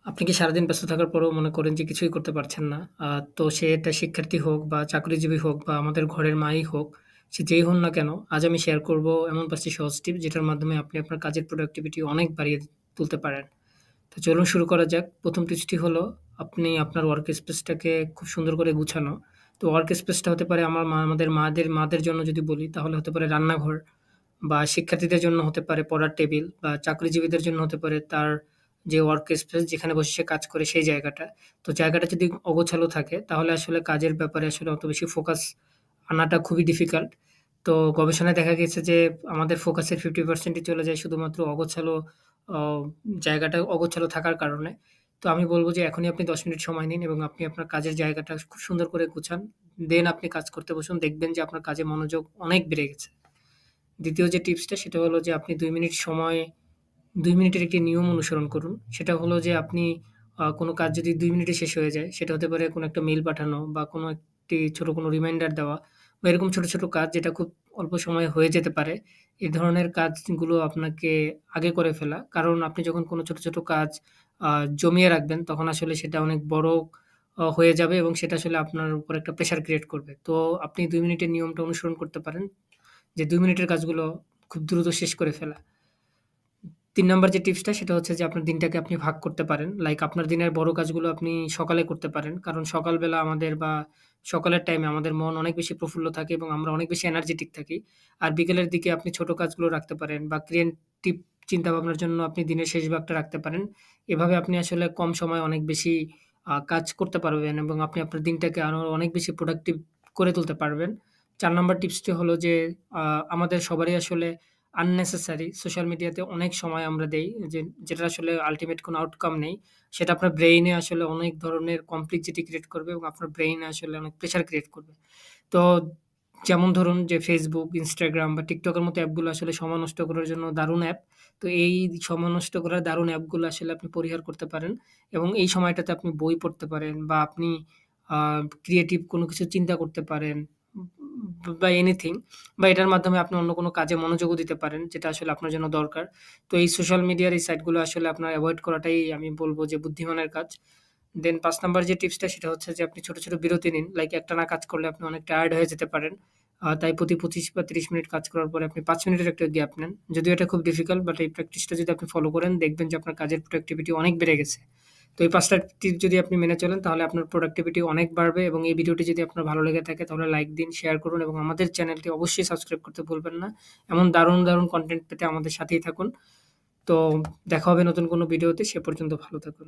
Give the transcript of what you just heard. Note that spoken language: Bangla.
আপনি কি সারাদিন ব্যস্ত থাকার পরেও মনে করেন যে কিছুই করতে পারছেন না? তো সে এটা শিক্ষার্থী হোক বা চাকরিজীবী হোক বা আমাদের ঘরের মাই হোক, সে যেই হন না কেন, আজ আমি শেয়ার করব এমন ৫ টি সহজ টিপ যেটার মাধ্যমে আপনি আপনার কাজের প্রোডাক্টিভিটি অনেক বাড়িয়ে তুলতে পারেন। তো চলুন শুরু করা যাক। ১ম টিপসটি হলো আপনি আপনার ওয়ার্ক স্পেসটাকে খুব সুন্দর করে গুছানো। তো ওয়ার্ক স্পেসটা হতে পারে আমাদের মাদের জন্য যদি বলি তাহলে হতে পারে রান্নাঘর বা শিক্ষার্থীদের জন্য হতে পারে পড়ার টেবিল বা চাকরিজীবীদের জন্য হতে পারে তার যে ওয়ার্ক স্পেস যেখানে বসে সে কাজ করে সেই জায়গাটা। তো জায়গাটা যদি অগোছালো থাকে তাহলে আসলে কাজের ব্যাপারে আসলে অত বেশি ফোকাস আনাটা খুবই ডিফিকাল্ট। তো গবেষণায় দেখা গেছে যে আমাদের ফোকাসের 50% ই চলে যায় শুধুমাত্র অগোছালো অ জায়গাটা অগোছালো থাকার কারণে। তো আমি বলব যে এখনই আপনি ১০ মিনিট সময় নিন এবং আপনি আপনার কাজের জায়গাটা খুব সুন্দর করে গুছান। দেন আপনি কাজ করতে বসুন। দেখবেন যে আপনার কাজে মনোযোগ অনেক বেড়ে গেছে। দ্বিতীয় যে টিপসটা সেটা হলো যে আপনি ২ মিনিট সময় ২ মিনিটের একটি নিয়ম অনুসরণ করুন। সেটা হলো যে আপনি কোনো কাজ যদি ২ মিনিটে শেষ হয়ে যায়, সেটা হতে পারে কোনো একটা মেইল পাঠানো বা কোনো একটি ছোট কোনো রিমাইন্ডার দেওয়া বা এরকম ছোট, ছোট কাজ যেটা খুব অল্প সময়ে হয়ে যেতে পারে। এ ধরনের কাজগুলো আপনাকে আগে করে ফেলা। কারণ আপনি যখন কোনো ছোট, ছোট কাজ আ জমিয়ে রাখবেন তখন আসলে সেটা অনেক বড় হয়ে যাবে এবং সেটা আসলে আপনার উপর একটা প্রেশার ক্রিয়েট করবে। তো আপনি ২ মিনিটের নিয়মটা অনুসরণ করতে পারেন। যে ২ মিনিটের কাজগুলো খুব দ্রুত শেষ করে ফেলা। ৩ নাম্বার যে টিপসটা সেটা হচ্ছে যে আপনার দিনটাকে আপনি ভাগ করতে পারেন। লাইক আপনার দিনের বড় কাজগুলো আপনি সকালে করতে পারেন। কারণ সকালবেলা আমাদের বা সকালের টাইমে আমাদের মন অনেক বেশি প্রফুল্ল থাকে এবং আমরা অনেক বেশি এনার্জেটিক থাকি। আর বিকেলের দিকে আপনি ছোট কাজগুলো রাখতে পারেন বা ক্রিয়েটিভ চিন্তাভাবনার জন্য আপনি দিনের শেষ ভাগটা রাখতে পারেন। এভাবে আপনি আসলে কম সময়ে অনেক বেশি কাজ করতে পারবেন এবং আপনি আপনার দিনটাকে আরো অনেক বেশি প্রোডাক্টিভ করে তুলতে পারবেন। ৪ নাম্বার টিপসটি হলো যে আ আমাদের সবারই আসলে unnecessary সোশ্যাল মিডিয়াতে অনেক সময় আমরা দেই যেটার আসলে আল্টিমেট কোনো আউটকাম নেই। সেটা আপনার ব্রেইনে আসলে অনেক ধরনের কমপ্লেক্সিটি ক্রিয়েট করবে এবং আপনার ব্রেইনে আসলে অনেক প্রেশার ক্রিয়েট করবে। তো যেমন ধরুন যে Facebook, Instagram বা TikTok এর মতো অ্যাপগুলো আসলে সময় নষ্ট করার জন্য দারুণ অ্যাপ। তো এই সময় নষ্ট করার দারুণ অ্যাপগুলো আসলে আপনি পরিহার করতে পারেন এবং এই সময়টাতে আপনি বই পড়তে পারেন বা আপনি আ ক্রিয়েটিভ কোনো কিছু চিন্তা করতে পারেন বা এনিথিং বা এটার মাধ্যমে আপনি অন্য কোনো কাজে মনোযোগও দিতে পারেন, যেটা আসলে আপনার জন্য দরকার। তো এই সোশ্যাল মিডিয়ার এই সাইটগুলো আসলে আপনার এভয়েড করাটাই আমি বলব যে বুদ্ধিমানের কাজ। দেন ৫ নাম্বার যে টিপসটা সেটা হচ্ছে যে আপনি ছোট, ছোট বিরতি নিন। লাইক একটানা কাজ করলে আপনি অনেক টায়ার্ড হয়ে যেতে পারেন। তাই প্রতি ২৫ বা ৩০ মিনিট কাজ করার পরে আপনি ৫ মিনিটের একটা গ্যাপ নেন। যদিও এটা খুব ডিফিকাল্ট বাট এই প্র্যাকটিসটা যদি আপনি ফলো করেন দেখবেন যে আপনার কাজের প্রোডাক্টিভিটি অনেক বেড়ে গেছে। তো এই ৫ টা টিপ যদি আপনি মেনে চলেন তাহলে আপনার প্রোডাক্টিভিটি অনেক বাড়বে এবং এই ভিডিওটি যদি আপনার ভালো লেগে থাকে তাহলে লাইক দিন, শেয়ার করুন এবং আমাদের চ্যানেলটি অবশ্যই সাবস্ক্রাইব করতে ভুলবেন না। এমন দারুণ, দারুণ কনটেন্ট পেতে আমাদের সাথেই থাকুন। তো দেখা হবে নতুন কোনো ভিডিওতে। সে পর্যন্ত ভালো থাকুন।